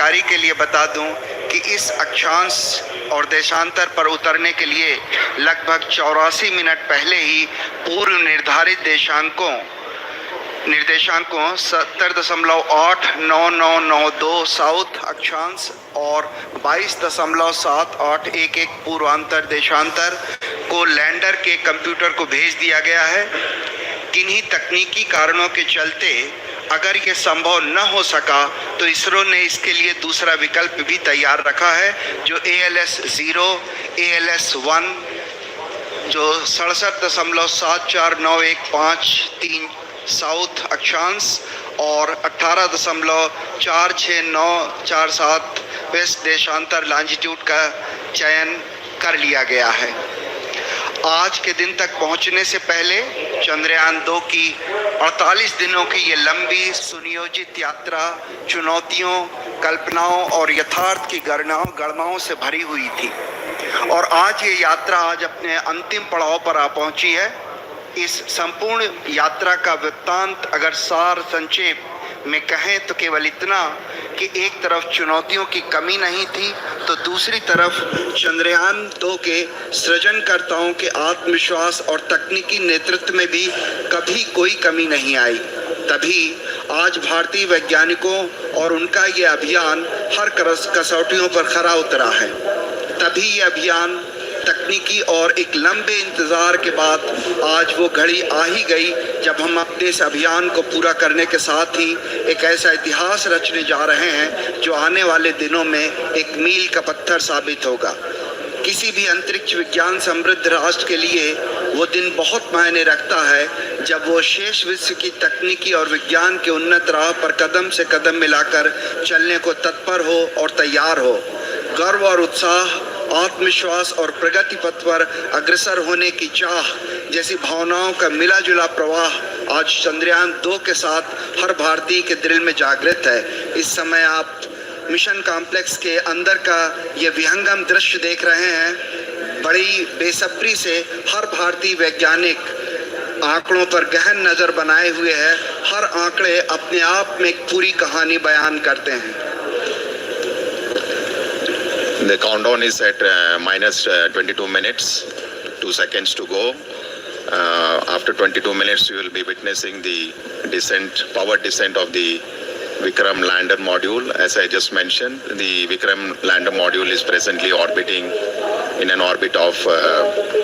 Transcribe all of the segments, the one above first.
तैयारी के लिए बता दूं कि इस अक्षांश और देशांतर पर उतरने के लिए लगभग 84 मिनट पहले ही पूर्व निर्धारित निर्देशांकों 70.89992 साउथ अक्षांश और 22.7811 पूर्वांतर देशांतर को लैंडर के कंप्यूटर को भेज दिया गया है। किन्हीं तकनीकी कारणों के चलते अगर ये संभव न हो सका तो इसरो ने इसके लिए दूसरा विकल्प भी तैयार रखा है, जो ALS-0, ALS-1 जो 67.74915 साउथ अक्षांश और 18.46947 वेस्ट देशांतर लॉन्जिट्यूड का चयन कर लिया गया है। आज के दिन तक पहुंचने से पहले चंद्रयान 2 की 48 दिनों की ये लंबी सुनियोजित यात्रा चुनौतियों, कल्पनाओं और यथार्थ की गणनाओं से भरी हुई थी और आज ये यात्रा अपने अंतिम पड़ाव पर आ पहुंची है। इस संपूर्ण यात्रा का वृत्तांत अगर सार संक्षेप में कहें तो केवल इतना कि एक तरफ चुनौतियों की कमी नहीं थी तो दूसरी तरफ चंद्रयान 2 के सृजनकर्ताओं के आत्मविश्वास और तकनीकी नेतृत्व में भी कभी कोई कमी नहीं आई। तभी आज भारतीय वैज्ञानिकों और उनका ये अभियान हर कसौटियों पर खरा उतरा है। तभी ये अभियान तकनीकी और एक लंबे इंतजार के बाद आज वो घड़ी आ ही गई जब हम अपने इस अभियान को पूरा करने के साथ ही एक ऐसा इतिहास रचने जा रहे हैं जो आने वाले दिनों में एक मील का पत्थर साबित होगा। किसी भी अंतरिक्ष विज्ञान समृद्ध राष्ट्र के लिए वो दिन बहुत मायने रखता है जब वो शेष विश्व की तकनीकी और विज्ञान के उन्नत राह पर कदम से कदम मिलाकर चलने को तत्पर हो और तैयार हो। गर्व और उत्साह, आत्मविश्वास और प्रगति पथ पर अग्रसर होने की चाह जैसी भावनाओं का मिला जुला प्रवाह आज चंद्रयान 2 के साथ हर भारतीय के दिल में जागृत है। इस समय आप मिशन कॉम्प्लेक्स के अंदर का ये विहंगम दृश्य देख रहे हैं। बड़ी बेसब्री से हर भारतीय वैज्ञानिक आंकड़ों पर गहन नजर बनाए हुए है। हर आंकड़े अपने आप में एक पूरी कहानी बयान करते हैं। The countdown is at minus 22 minutes, 2 seconds to go. After 22 minutes, you will be witnessing the power descent of the Vikram lander module. As I just mentioned, the Vikram lander module is presently orbiting in an orbit of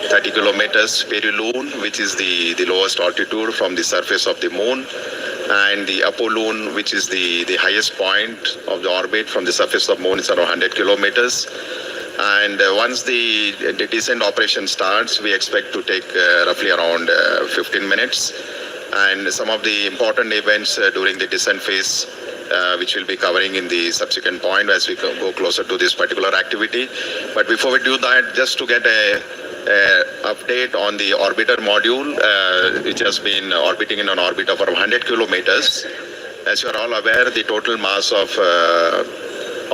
30 kilometers peri-Loon, which is the lowest altitude from the surface of the moon. And the Apollo, which is the highest point of the orbit from the surface of moon, is around 100 kilometers. And once the descent operation starts, we expect to take roughly around 15 minutes. And some of the important events during the descent phase, which we'll be covering in the subsequent point as we go closer to this particular activity. But before we do that, just to get a update on the orbiter module, which has been orbiting in an orbit of around 100 kilometers. As you are all aware, the total mass of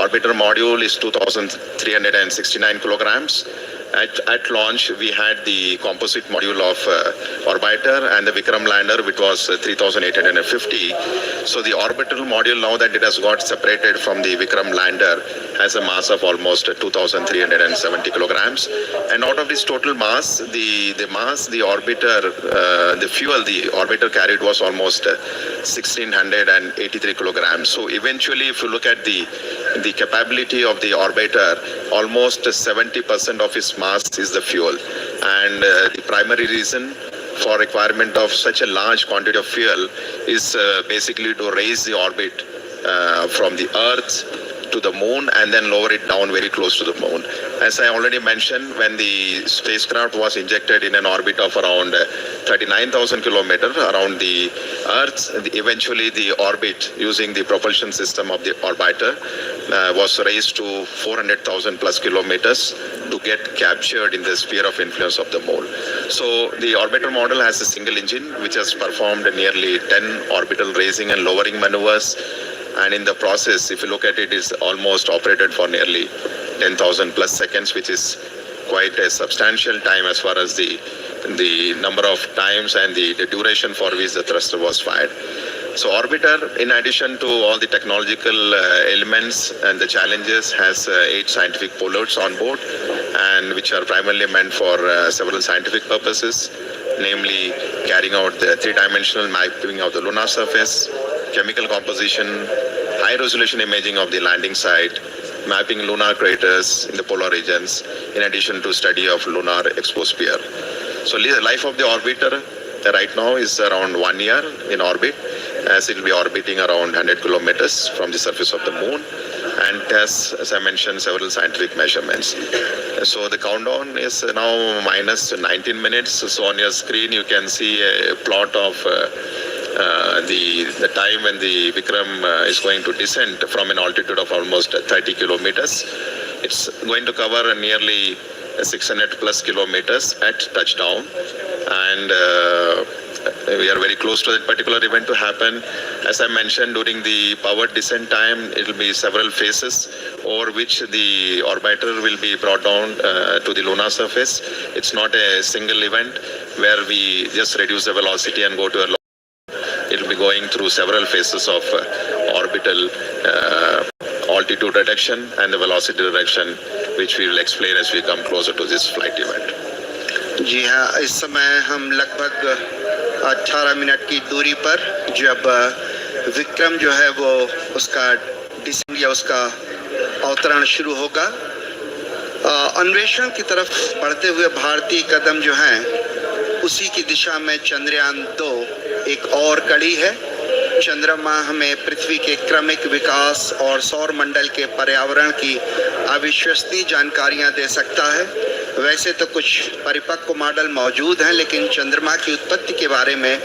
orbiter module is 2,369 kilograms. At launch, we had the composite module of orbiter and the Vikram lander, which was 3,850. So the orbital module, now that it has got separated from the Vikram lander, has a mass of almost 2,370 kilograms. And out of this total mass, the orbiter, the fuel the orbiter carried was almost 1,683 kilograms. So eventually, if you look at the capability of the orbiter, almost 70% of its mass is the fuel. And the primary reason for requirement of such a large quantity of fuel is basically to raise the orbit from the Earth to the moon and then lower it down very close to the moon. As I already mentioned, when the spacecraft was injected in an orbit of around 39,000 kilometers around the Earth, eventually the orbit using the propulsion system of the orbiter was raised to 400,000 plus kilometers to get captured in the sphere of influence of the moon. So the orbiter model has a single engine which has performed nearly 10 orbital raising and lowering maneuvers. And in the process, if you look at it, is almost operated for nearly 10,000 plus seconds, which is quite a substantial time as far as the number of times and the duration for which the thruster was fired. So orbiter, in addition to all the technological elements and the challenges, has 8 scientific payloads on board, and which are primarily meant for several scientific purposes, namely carrying out the 3-dimensional mapping of the lunar surface, chemical composition, high-resolution imaging of the landing site, mapping lunar craters in the polar regions, in addition to study of lunar exosphere. So the life of the orbiter right now is around 1 year in orbit, as it will be orbiting around 100 kilometers from the surface of the moon, and has, as I mentioned, several scientific measurements. So the countdown is now minus 19 minutes. So on your screen you can see a plot of the time when the Vikram is going to descend from an altitude of almost 30 kilometers. It's going to cover nearly 600 plus kilometers at touchdown, and we are very close to that particular event to happen. As I mentioned, during the powered descent time, it will be several phases over which the orbiter will be brought down to the lunar surface. It's not a single event where we just reduce the velocity and go to a low. It will be going through several phases of orbital altitude reduction and the velocity reduction, which we will explain as we come closer to this flight event. जी हाँ, इस समय हम लगभग 18 minute की दूरी पर जब विक्रम जो है वो उसका डिसेंट या उसका अवतरण शुरू होगा, अन्वेषण की तरफ बढ़ते हुए भारतीय कदम जो हैं उसी की दिशा में चंद्रयान 2 एक और कड़ी है। चंद्रमा हमें पृथ्वी के क्रमिक विकास और सौर मंडल के पर्यावरण की अविश्वसनीय जानकारियां दे सकता है। वैसे तो कुछ परिपक्व मॉडल मौजूद हैं, लेकिन चंद्रमा की उत्पत्ति के बारे में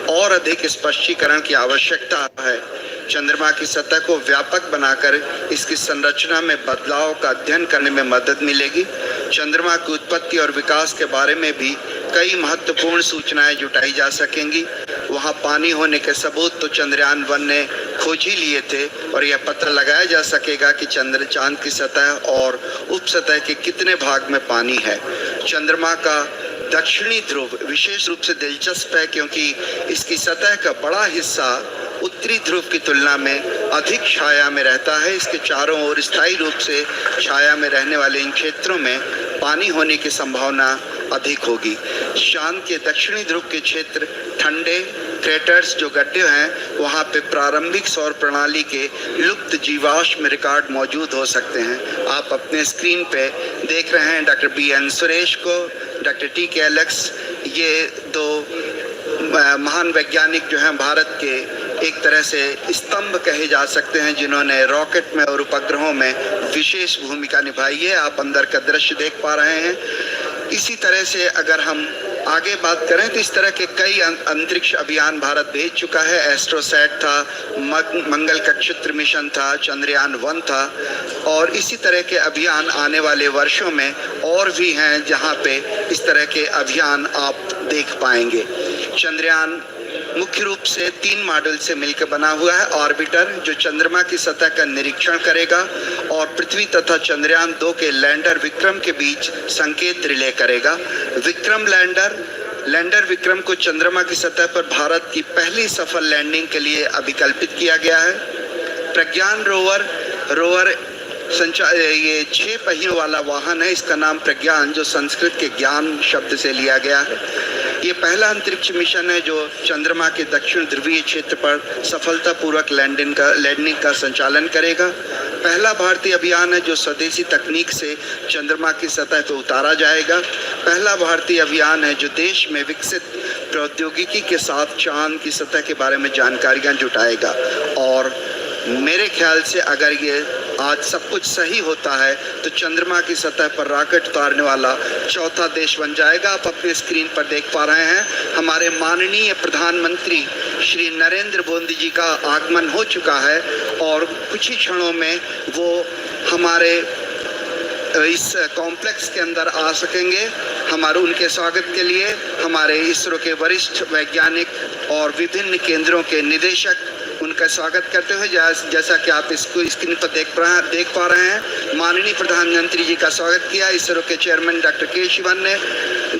और अधिक स्पष्टीकरण की आवश्यकता है। चंद्रमा की सतह को व्यापक बनाकर इसकी संरचना में बदलाव का अध्ययन करने में मदद मिलेगी। चंद्रमा की उत्पत्ति और विकास के बारे में भी कई महत्वपूर्ण सूचनाएं जुटाई जा सकेंगी। वहां पानी होने के सबूत तो चंद्रयान 1 ने खोज ही लिए थे, और यह पता लगाया जा सकेगा कि चांद की सतह और उपसतह के कितने भाग में पानी है। चंद्रमा का दक्षिणी ध्रुव विशेष रूप से दिलचस्प है, क्योंकि इसकी सतह का बड़ा हिस्सा उत्तरी ध्रुव की तुलना में अधिक छाया में रहता है। इसके चारों ओर स्थायी रूप से छाया में रहने वाले इन क्षेत्रों में पानी होने की संभावना अधिक होगी। चांद के दक्षिणी ध्रुव के क्षेत्र ठंडे क्रेटर्स जो गड्ढे हैं, वहां पे प्रारंभिक सौर प्रणाली के लुप्त जीवाश्म रिकॉर्ड मौजूद हो सकते हैं। आप अपने स्क्रीन पे देख रहे हैं डॉक्टर BN सुरेश को, डॉक्टर TK एलेक्स, ये 2 महान वैज्ञानिक जो हैं भारत के एक तरह से स्तंभ कहे जा सकते हैं, जिन्होंने रॉकेट में और उपग्रहों में विशेष भूमिका निभाई है। आप अंदर का दृश्य देख पा रहे हैं। इसी तरह से अगर हम आगे बात करें तो इस तरह के कई अंतरिक्ष अभियान भारत भेज चुका है। एस्ट्रोसैट था, मंगल कक्षत्र मिशन था, चंद्रयान 1 था, और इसी तरह के अभियान आने वाले वर्षों में और भी हैं जहां पे इस तरह के अभियान आप देख पाएंगे। चंद्रयान मुख्य रूप से 3 मॉड्यूल से मिलकर बना हुआ है। ऑर्बिटर जो चंद्रमा की सतह का निरीक्षण करेगा और पृथ्वी तथा चंद्रयान 2 के लैंडर विक्रम के बीच संकेत रिले करेगा। विक्रम लैंडर विक्रम को चंद्रमा की सतह पर भारत की पहली सफल लैंडिंग के लिए अभिकल्पित किया गया है। प्रज्ञान रोवर ये 6 पहियों वाला वाहन है। इसका नाम प्रज्ञान, जो संस्कृत के ज्ञान शब्द से लिया गया है। ये पहला अंतरिक्ष मिशन है जो चंद्रमा के दक्षिण ध्रुवीय क्षेत्र पर सफलतापूर्वक लैंडिंग का संचालन करेगा। पहला भारतीय अभियान है जो स्वदेशी तकनीक से चंद्रमा की सतह पर उतारा जाएगा। पहला भारतीय अभियान है जो देश में विकसित प्रौद्योगिकी के साथ चांद की सतह के बारे में जानकारियां जुटाएगा। और मेरे ख्याल से अगर ये आज सब कुछ सही होता है तो चंद्रमा की सतह पर रॉकेट उतारने वाला 4था देश बन जाएगा। आप अपने स्क्रीन पर देख पा रहे हैं हमारे माननीय प्रधानमंत्री श्री नरेंद्र मोदी जी का आगमन हो चुका है, और कुछ ही क्षणों में वो हमारे इस कॉम्प्लेक्स के अंदर आ सकेंगे। हमारे उनके स्वागत के लिए हमारे ISRO के वरिष्ठ वैज्ञानिक और विभिन्न केंद्रों के निदेशक उनका स्वागत करते हुए जैसा कि आप इसको स्क्रीन पर देख पा रहे हैं, माननीय प्रधानमंत्री जी का स्वागत किया इसरो के चेयरमैन डॉक्टर के शिवन ने,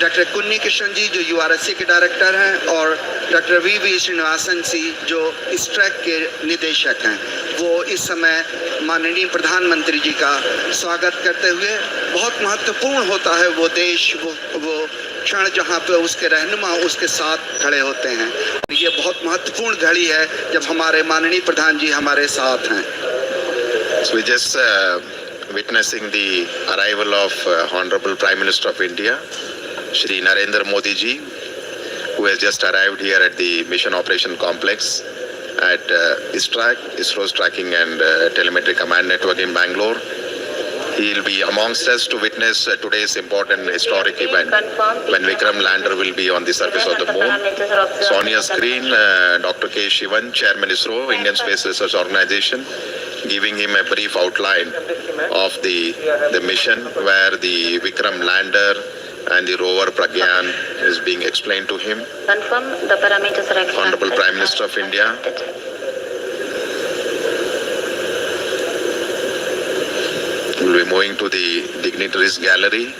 डॉक्टर कुन्नी कृष्णन जी जो यूआरएससी के डायरेक्टर हैं और डॉक्टर वी श्रीनिवासन जी जो ISRO के निदेशक हैं, वो इस समय माननीय प्रधानमंत्री जी का स्वागत करते हुए, बहुत महत्वपूर्ण होता है वो देश, वो क्षण जहाँ पे उसके रहनुमा उसके साथ खड़े होते हैं। ये बहुत महत्वपूर्ण घड़ी है जब हमारे माननीय प्रधान जी हमारे साथ हैं। So we just witnessing the arrival of Honorable Prime Minister of India, Shri Narendra Modi ji, who has just arrived here at the Mission Operation Complex at ISRO's Tracking and Telemetry Command Network in Bangalore. He will be amongst us to witness today's important historic event when Vikram lander will be on the surface of the moon. So on your screen, Dr. K. Shivan, Chairman ISRO, Indian Space Research Organization, giving him a brief outline of the mission where the Vikram lander and the rover Pragyan is being explained to him. Confirm the parameters are accepted. Honorable Prime Minister of India. We will be moving to the dignitaries gallery.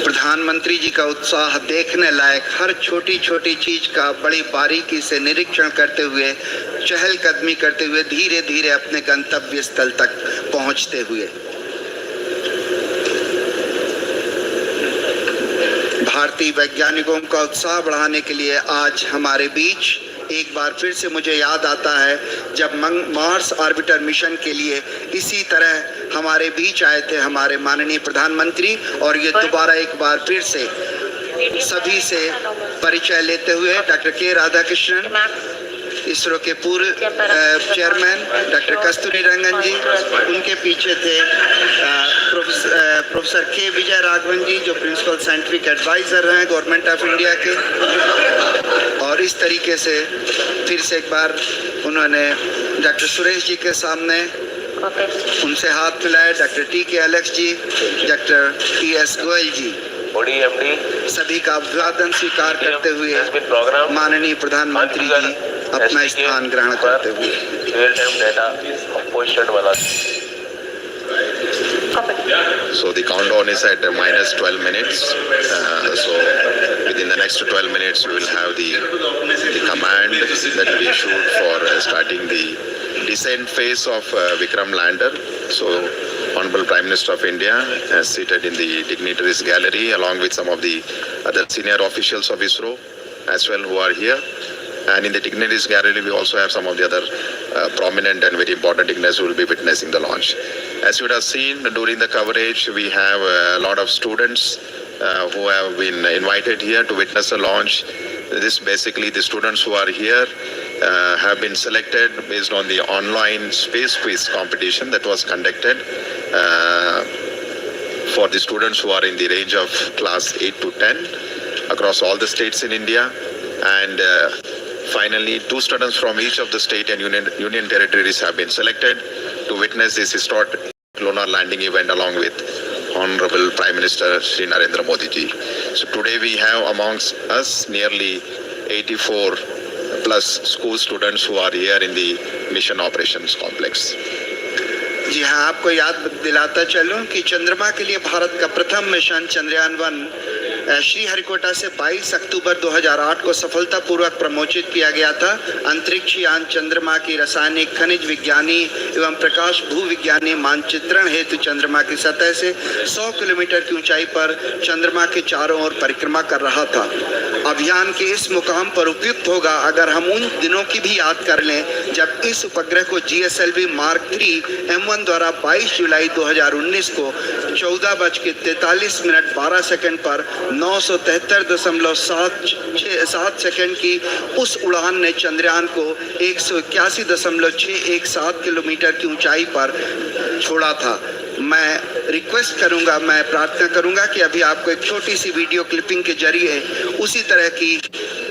प्रधानमंत्री जी का उत्साह देखने लायक, हर छोटी छोटी चीज का बड़ी बारीकी से निरीक्षण करते हुए, चहलकदमी करते हुए धीरे धीरे अपने गंतव्य स्थल तक पहुंचते हुए। भारतीय वैज्ञानिकों का उत्साह बढ़ाने के लिए आज हमारे बीच एक बार फिर से मुझे याद आता है जब मार्स ऑर्बिटर मिशन के लिए इसी तरह हमारे बीच आए थे हमारे माननीय प्रधानमंत्री, और ये दोबारा एक बार फिर से सभी से परिचय लेते हुए डॉक्टर के राधाकृष्णन, इसरो के पूर्व चेयरमैन डॉक्टर कस्तूरी रंगन जी, उनके पीछे थे प्रोफेसर के विजय राघवन जी जो प्रिंसिपल साइंटिफिक एडवाइजर हैं गवर्नमेंट ऑफ इंडिया के, और इस तरीके से फिर से एक बार उन्होंने डॉक्टर सुरेश जी के सामने उनसे हाथ मिलाए, डॉक्टर TK अलेक्स जी, डॉक्टर TS गोयल जी, सभी का अभिवादन स्वीकार करते हुए माननीय प्रधानमंत्री जी अपना स्थान ग्रहण करते हुए। So the countdown is at minus 12 minutes. So within the next 12 minutes, we will have the command that will be issued for starting the descent phase of Vikram lander. So Honorable Prime Minister of India is seated in the dignitaries gallery along with some of the other senior officials of ISRO as well who are here. And in the dignitaries gallery, we also have some of the other prominent and very important dignitaries who will be witnessing the launch. As you would have seen during the coverage, we have a lot of students who have been invited here to witness the launch. This basically the students who are here have been selected based on the online space quiz competition that was conducted for the students who are in the range of class 8 to 10 across all the states in India. And finally, 2 students from each of the state and union territories have been selected to witness this historic lunar landing event along with Honorable Prime Minister Shri Narendra Modi ji. So today we have amongst us nearly 84 plus school students who are here in the Mission Operations Complex. जी हाँ, आपको याद दिलाता चलूं कि चंद्रमा के लिए भारत का प्रथम मिशन चंद्रयान 1 श्रीहरिकोटा से 22 अक्टूबर 2008 को सफलतापूर्वक प्रमोचित किया गया था। अंतरिक्ष यान चंद्रमा की रासायनिक, खनिज विज्ञानी एवं प्रकाश भूविज्ञानी मानचित्रण हेतु चंद्रमा की सतह से 100 किलोमीटर की ऊंचाई पर चंद्रमा के चारों ओर परिक्रमा कर रहा था। अभियान के इस मुकाम पर उपयुक्त होगा अगर हम उन दिनों की भी याद कर लें जब इस उपग्रह को GSLV Mark 3 M1 द्वारा 22 जुलाई 2019 को 14:43 12 सेकंड पर 973.7 सेकंड की उस उड़ान ने चंद्रयान को 181.617 किलोमीटर की ऊंचाई पर छोड़ा था। मैं रिक्वेस्ट करूंगा, मैं प्रार्थना करूंगा कि अभी आपको एक छोटी सी वीडियो क्लिपिंग के जरिए उसी तरह की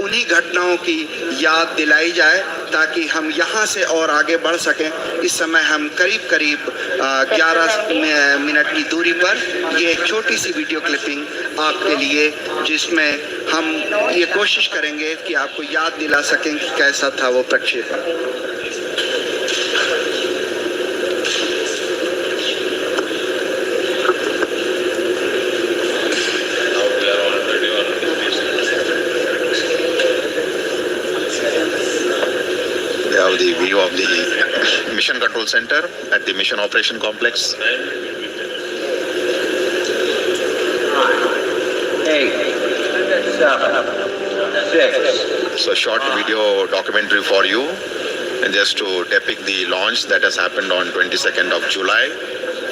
उन्हीं घटनाओं की याद दिलाई जाए ताकि हम यहाँ से और आगे बढ़ सकें। इस समय हम करीब 11 मिनट की दूरी पर ये एक छोटी सी वीडियो क्लिपिंग आपके लिए, जिसमें हम ये कोशिश करेंगे कि आपको याद दिला सकें कि कैसा था वो प्रक्षेपण। The view of the Mission Control Center at the Mission Operation Complex. 8, 7, 6. So short video documentary for you, and just to depict the launch that has happened on 22nd of July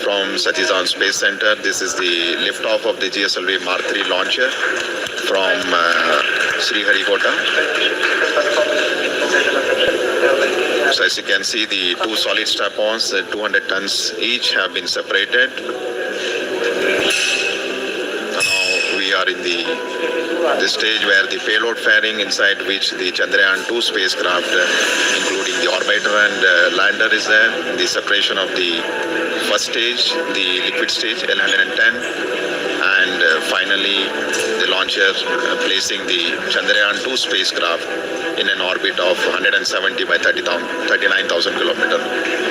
from Chandrayaan Space Center. This is the liftoff of the GSLV Mark III launcher from Sriharikota. So as you can see, the two solid strap-ons, 200 tons each, have been separated. Now we are in the stage where the payload fairing, inside which the Chandrayaan 2 spacecraft, including the orbiter and lander, is there. The separation of the first stage, the liquid stage L110, and finally the launcher placing the Chandrayaan 2 spacecraft in an orbit of 170 by 39,000 kilometers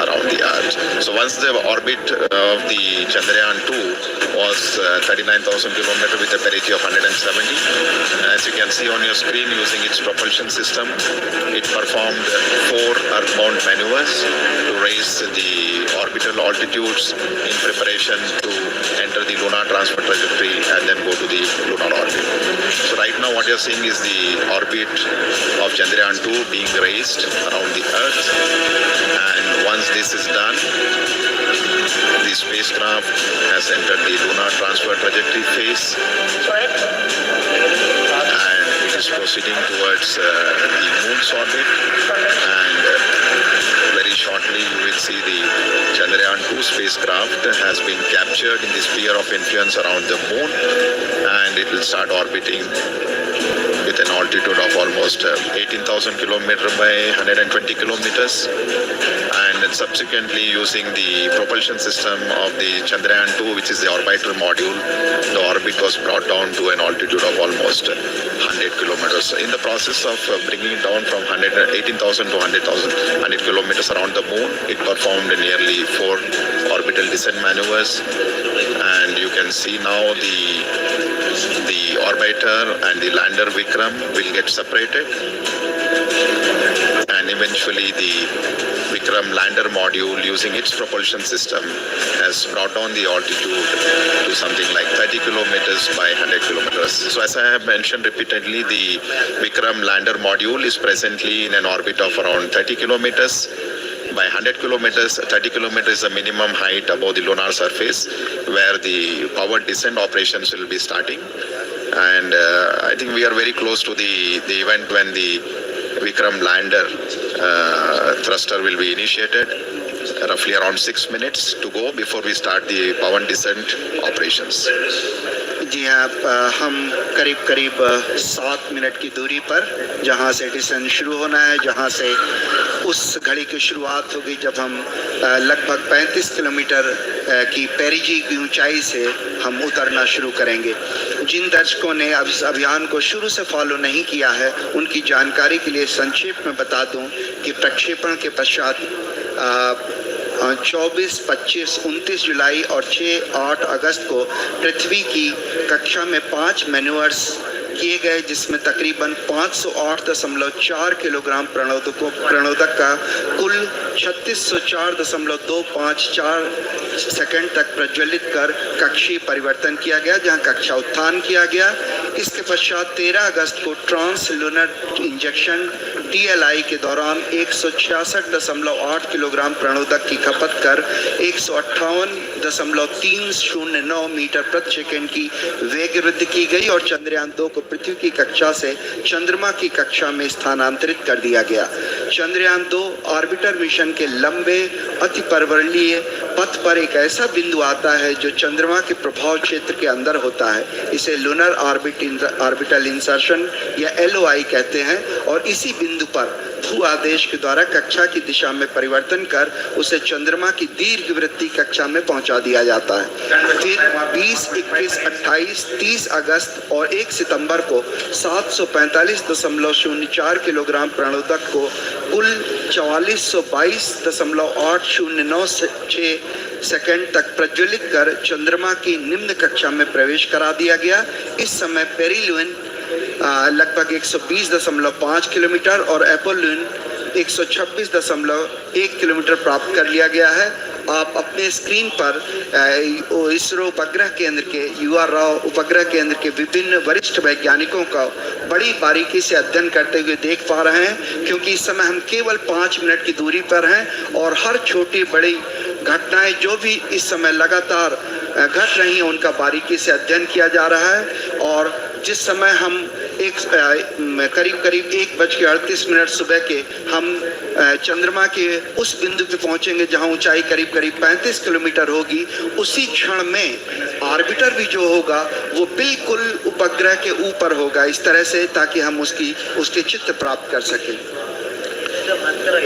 around the Earth. So once the orbit of the Chandrayaan 2 was 39,000 kilometers with a perigee of 170, as you can see on your screen, using its propulsion system, it performed 4 earthbound maneuvers to raise the orbital altitudes in preparation to enter the lunar transfer trajectory and then go to the lunar orbit. So right now what you're seeing is the orbit of Chandrayaan 2 being raised around the Earth, and once this is done, the spacecraft has entered the lunar transfer trajectory phase, and it is proceeding towards the moon's orbit, and very shortly you will see the Chandrayaan 2 spacecraft has been captured in the sphere of influence around the moon, and it will start orbiting with an altitude of almost 18,000 kilometers by 120 kilometers, and then subsequently using the propulsion system of the Chandrayaan 2, which is the orbiter module, the orbit was brought down to an altitude of almost 100 kilometers. In the process of bringing it down from 18,000 to 100 kilometers around the moon, it performed nearly 4 orbital descent maneuvers, and you can see now the orbiter and the lander Vikram will get separated, and eventually the Vikram lander module, using its propulsion system, has brought down the altitude to something like 30 kilometers by 100 kilometers. So as I have mentioned repeatedly, the Vikram lander module is presently in an orbit of around 30 kilometers by 100 kilometers. 30 kilometers is the minimum height above the lunar surface where the powered descent operations will be starting. And I think we are very close to the event when the Vikram lander thruster will be initiated. Roughly around 6 minutes to go before we start the powered descent operations. जी हाँ, हम करीब 7 minute की दूरी पर जहाँ से decent शुरू होना है, जहाँ से उस घड़ी की शुरुआत होगी जब हम लगभग 35 किलोमीटर की पेरिजी की ऊंचाई से हम उतरना शुरू करेंगे। जिन दर्शकों ने अब इस अभियान को शुरू से फॉलो नहीं किया है, उनकी जानकारी के लिए संक्षेप में बता दूं कि प्रक्षेपण के पश्चात 24, 25, 29 जुलाई और 6-8 अगस्त को पृथ्वी की कक्षा में 5 मैन्यूअर्स किए गए, जिसमें तकरीबन 508.4 किलोग्राम प्रणोदक का कुल 3604.254 सेकंड तक प्रज्वलित कर कक्षीय परिवर्तन किया गया, जहां कक्षा उत्थान किया गया। इसके पश्चात 13 अगस्त को ट्रांस लूनर इंजेक्शन TLI के दौरान 166.8 किलोग्राम प्रणोदक की खपत कर 158.309 मीटर प्रति सेकंड की वेग वृद्धि की गई और चंद्रयान 2 को पृथ्वी की कक्षा से चंद्रमा की कक्षा में स्थानांतरित कर दिया गया। चंद्रयान 2 ऑर्बिटर मिशन के लंबे, अति पर्वणीय पथ पर एक ऐसा बिंदु आता है जो चंद्रमा के प्रभाव क्षेत्र के अंदर होता है। इसे लूनर ऑर्बिटल इंसर्शन या LOI कहते हैं और इसी बिंदु पर भू आदेश के द्वारा कक्षा की दिशा में परिवर्तन कर उसे चंद्रमा की दीर्घवृत्तीय कक्षा में पहुंचा दिया जाता है। फिर 20, 21, 28, 30 अगस्त और 1 सितंबर को 745.04 किलोग्राम प्रणोदक को कुल 4422.809 सेकंड तक प्रज्वलित कर चंद्रमा की निम्न कक्षा में प्रवेश करा दिया गया। इस समय पेरिलुइन लगभग 120.5 किलोमीटर और एपोलुइन 126.1 किलोमीटर प्राप्त कर लिया गया है। आप अपने स्क्रीन पर इसरो उपग्रह केंद्र के UR राव उपग्रह केंद्र के विभिन्न वरिष्ठ वैज्ञानिकों का बड़ी बारीकी से अध्ययन करते हुए देख पा रहे हैं, क्योंकि इस समय हम केवल 5 मिनट की दूरी पर हैं और हर छोटी बड़ी घटनाएं जो भी इस समय लगातार घट रही हैं उनका बारीकी से अध्ययन किया जा रहा है। और जिस समय हम करीब 1:38 सुबह के हम चंद्रमा के उस बिंदु पे पहुंचेंगे जहां ऊंचाई करीब 35 किलोमीटर होगी, उसी क्षण में ऑर्बिटर भी जो होगा वो बिल्कुल उपग्रह के ऊपर होगा, इस तरह से ताकि हम उसके चित्र प्राप्त कर सकें।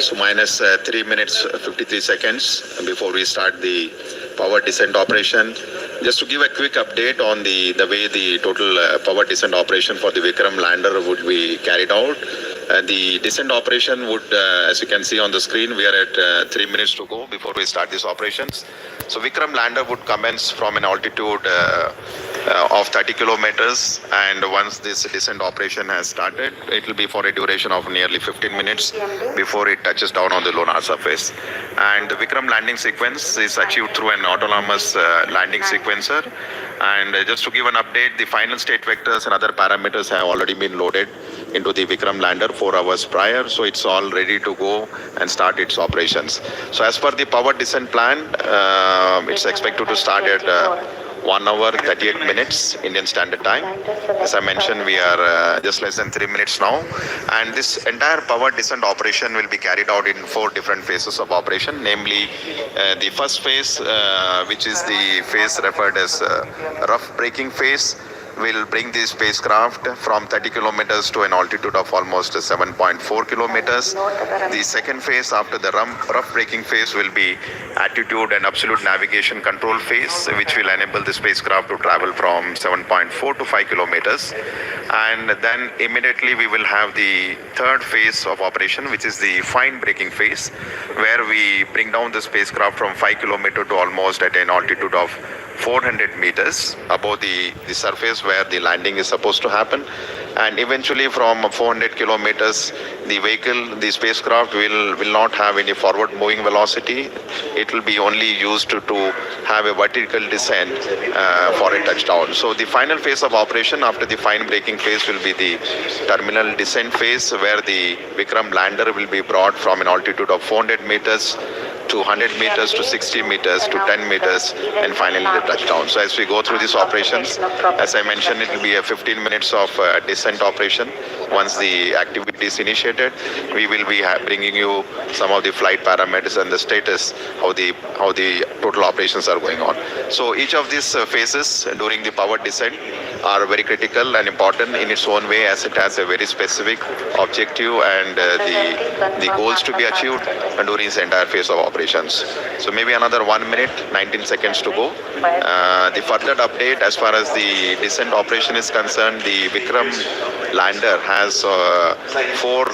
So minus 3 minutes 53 seconds before we start the power descent operation. Just to give a quick update on the way the total power descent operation for the Vikram lander would be carried out. The descent operation would, as you can see on the screen, we are at 3 minutes to go before we start these operations. So Vikram lander would commence from an altitude of 30 kilometers, and once this descent operation has started, it will be for a duration of nearly 15 minutes before it touches down on the lunar surface. And the Vikram landing sequence is achieved through an autonomous landing sequencer. And just to give an update, the final state vectors and other parameters have already been loaded into the Vikram lander 4 hours prior, so it's all ready to go and start its operations. So as per the power descent plan, it's expected to start at 1 hour 38 minutes Indian Standard Time. As I mentioned, we are just less than 3 minutes now, and this entire power descent operation will be carried out in 4 different phases of operation, namely the first phase, which is the phase referred as rough braking phase, will bring the spacecraft from 30 kilometers to an altitude of almost 7.4 kilometers. The second phase after the rough braking phase will be attitude and absolute navigation control phase, which will enable the spacecraft to travel from 7.4 to 5 kilometers. And then immediately we will have the third phase of operation, which is the fine braking phase, where we bring down the spacecraft from 5 kilometers to almost at an altitude of 400 meters above the surface where the landing is supposed to happen. And eventually from 400 kilometers, the spacecraft will not have any forward moving velocity. It will be only used to have a vertical descent for a touchdown. So the final phase of operation after the fine braking phase will be the terminal descent phase, where the Vikram lander will be brought from an altitude of 400 meters to 100 meters to 60 meters to 10 meters and finally the touchdown. So as we go through these operations, as I mentioned, it will be a 15 minutes of descent operation. Once the activity is initiated, we will be bringing you some of the flight parameters and the status, how the total operations are going on. So each of these phases during the power descent are very critical and important in its own way, as it has a very specific objective and the goals to be achieved during this entire phase of operations. So maybe another 1 minute, 19 seconds to go. The further update as far as the descent operation is concerned, the Vikram lander has 4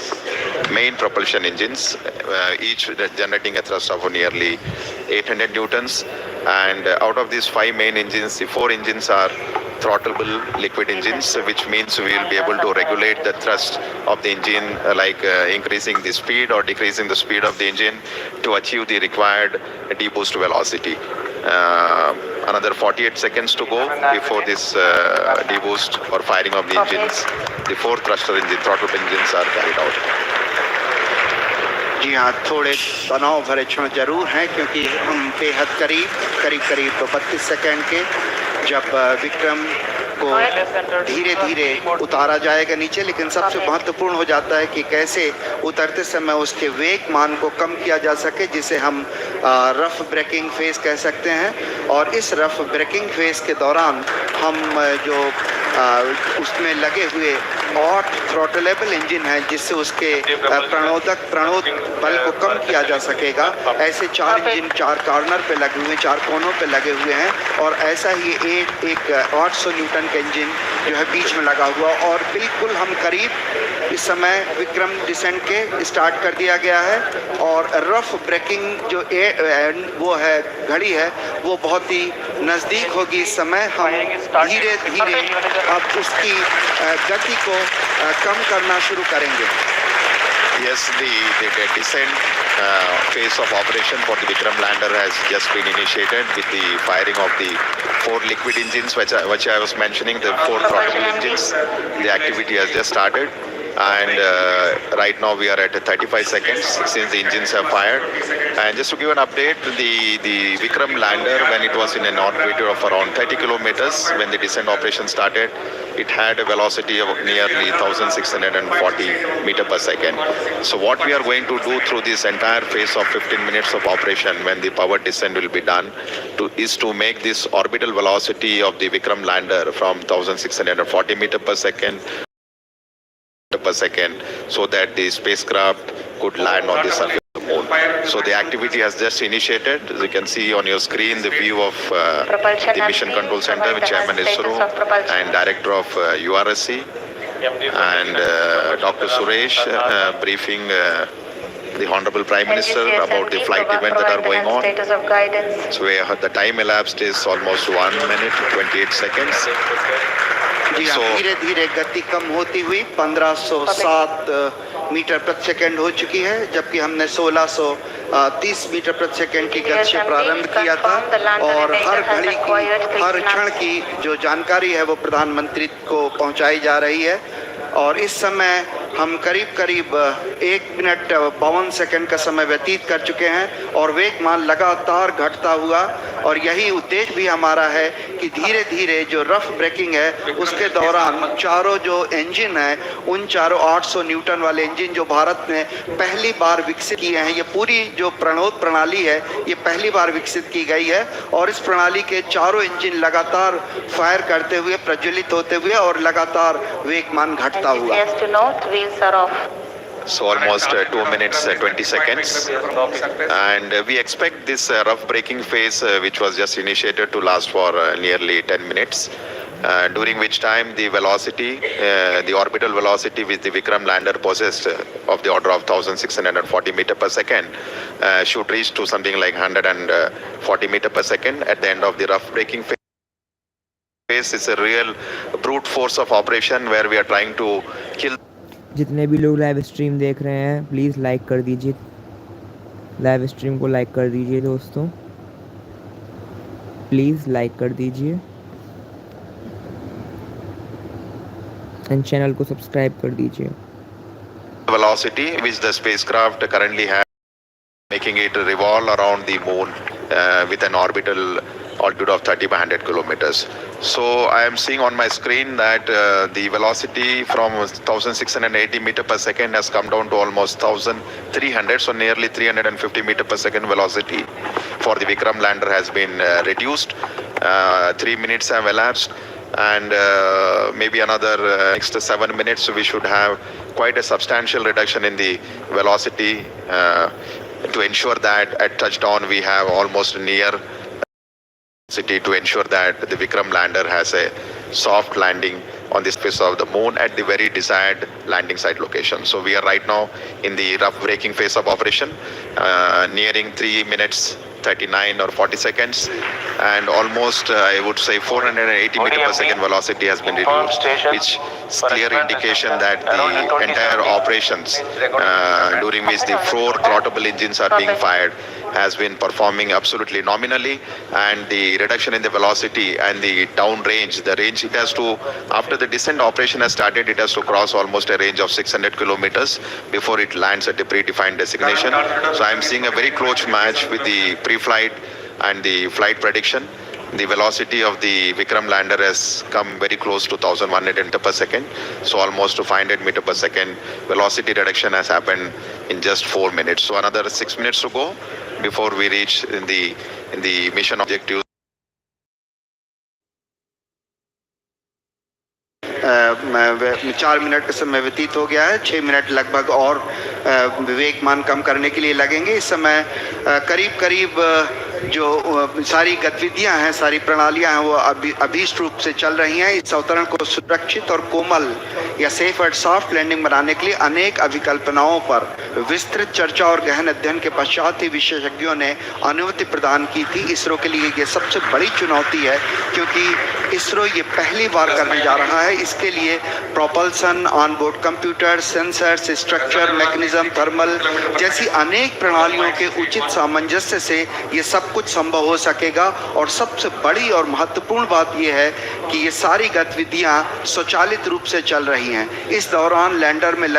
main propulsion engines, each generating a thrust of nearly 800 newtons. And out of these 5 main engines, the 4 engines are throttleable liquid engines, which means we will be able to regulate the thrust of the engine, like increasing the speed or decreasing the speed of the engine to achieve the required deboost velocity. Another 48 seconds to go before this deboost or firing of the engines. The 4 thruster engine, throttle engines are carried out. जी हाँ, थोड़े तनाव भरे क्षण जरूर हैं, क्योंकि हम बेहद करीब 32 सेकंड के जब विक्रम को धीरे धीरे उतारा जाएगा नीचे, लेकिन सबसे महत्वपूर्ण हो जाता है कि कैसे उतरते समय उसके वेग मान को कम किया जा सके, जिसे हम रफ ब्रेकिंग फेज कह सकते हैं। और इस रफ ब्रेकिंग फेज के दौरान हम जो उसमें लगे हुए 8 थ्रॉटलेबल इंजन है, जिससे उसके प्रणोद बल को कम किया जा सकेगा। ऐसे 4 इंजन 4 कॉर्नर पे लगे हुए हैं, 4 कोनों पे लगे हुए हैं, और ऐसा ही एक 800 न्यूटन का इंजन जो है बीच में लगा हुआ। और बिल्कुल हम करीब इस समय विक्रम डिसेंट के स्टार्ट कर दिया गया है, और रफ ब्रेकिंग जो वो है घड़ी है वो बहुत ही नज़दीक होगी। इस समय हम धीरे धीरे अब उसकी गति को कम करना शुरू करेंगे। Yes, the descent phase of operation for the Vikram lander has just been initiated with the firing of the 4 liquid engines, which I was mentioning, the 4 throttle engines. The activity has just started, and right now we are at 35 seconds since the engines have fired. And just to give an update, the Vikram lander, when it was in an orbit of around 30 kilometers, when the descent operation started, it had a velocity of nearly 1640 meter per second. So what we are going to do through this entire phase of 15 minutes of operation, when the power descent will be done, is to make this orbital velocity of the Vikram lander from 1640 meter per second, so that the spacecraft could land on the surface of the moon. So the activity has just initiated. As you can see on your screen, the view of the Mission Control Center, with Chairman ISRO and Director of URSC, and Dr. Suresh briefing the Honorable Prime Minister about the flight event that are going on. So the time elapsed is almost 1 minute 28 seconds. जी हाँ, धीरे धीरे गति कम होती हुई 1507 metre प्रति second हो चुकी है, जबकि हमने 1630 मीटर प्रति सेकंड की गति से प्रारंभ किया था। और हर घड़ी की, हर क्षण की जो जानकारी है वो प्रधानमंत्री को पहुंचाई जा रही है। और इस समय हम करीब 1 मिनट 52 सेकंड का समय व्यतीत कर चुके हैं, और वेगमान लगातार घटता हुआ। और यही उद्देश्य भी हमारा है कि धीरे धीरे जो रफ ब्रेकिंग है उसके दौरान चारों जो इंजन है, उन चारों 800 न्यूटन वाले इंजन जो भारत ने पहली बार विकसित किए हैं, ये पूरी जो प्रणोद प्रणाली है ये पहली बार विकसित की गई है। और इस प्रणाली के चारों इंजन लगातार फायर करते हुए, प्रज्वलित होते हुए और लगातार वेगमान घटता हुआ। So almost 2 minutes 20 seconds, and we expect this rough braking phase, which was just initiated, to last for nearly 10 minutes, during which time the velocity, the orbital velocity which the Vikram lander possessed, of the order of 1640 meter per second, should reach to something like 140 meter per second at the end of the rough braking phase. Is a real brute force of operation where we are trying to kill. जितने भी लोग live stream देख रहे हैं please like कर दीजिए, live stream को like कर दीजिए दोस्तों, प्लीज़ लाइक कर दीजिए, एंड चैनल को सब्सक्राइब कर दीजिए। Velocity which the spacecraft currently has, making it revolve around the moon with an orbital altitude of 30 by 100 kilometers. So I am seeing on my screen that the velocity from 1680 meter per second has come down to almost 1300, so nearly 350 meter per second velocity for the Vikram lander has been reduced. 3 minutes have elapsed, and maybe another next 7 minutes we should have quite a substantial reduction in the velocity to ensure that at touchdown we have almost near city, to ensure that the Vikram lander has a soft landing on the surface of the moon at the very desired landing site location. So we are right now in the rough braking phase of operation, nearing 3 minutes 39 or 40 seconds, and almost I would say 480 meter per second velocity has been reduced, which is clear indication that the entire operations during which the 4 throttleable engines are being fired has been performing absolutely nominally, and the reduction in the velocity and the down range, the range it has to, after the descent operation has started, it has to cross almost a range of 600 kilometers before it lands at a predefined destination. So I am seeing a very close match with the pre-flight and the flight prediction. the velocity of the Vikram lander has come very close to 1100 meter per second. So almost to 500 meter per second velocity reduction has happened in just 4 minutes. So another 6 minutes to go before we reach in the mission objective. 4 minute का समय व्यतीत हो गया है। 6 minute लगभग और विवेकमान कम करने के लिए लगेंगे। इस समय करीब करीब जो सारी गतिविधियां हैं, सारी प्रणालियां हैं, वो अभीष्ट रूप से चल रही हैं। इस अवतरण को सुरक्षित और कोमल या सेफ एंड सॉफ्ट लैंडिंग बनाने के लिए अनेक अभिकल्पनाओं पर विस्तृत चर्चा और गहन अध्ययन के पश्चात ही विशेषज्ञों ने अनुमति प्रदान की थी। इसरो के लिए ये सबसे बड़ी चुनौती है, क्योंकि इसरो ये पहली बार करने जा रहा है। इसके लिए propulsion, onboard computer, sensors, structure, mechanism, thermal जैसी अनेक प्रणालियों के उचित सामंजस्य से ये सब कुछ संभव हो सकेगा। और सबसे बड़ी और महत्वपूर्ण बात यह है कि ये सारी गतिविधियां स्वचालित रूप से चल रही हैं। इस दौरान लैंडर में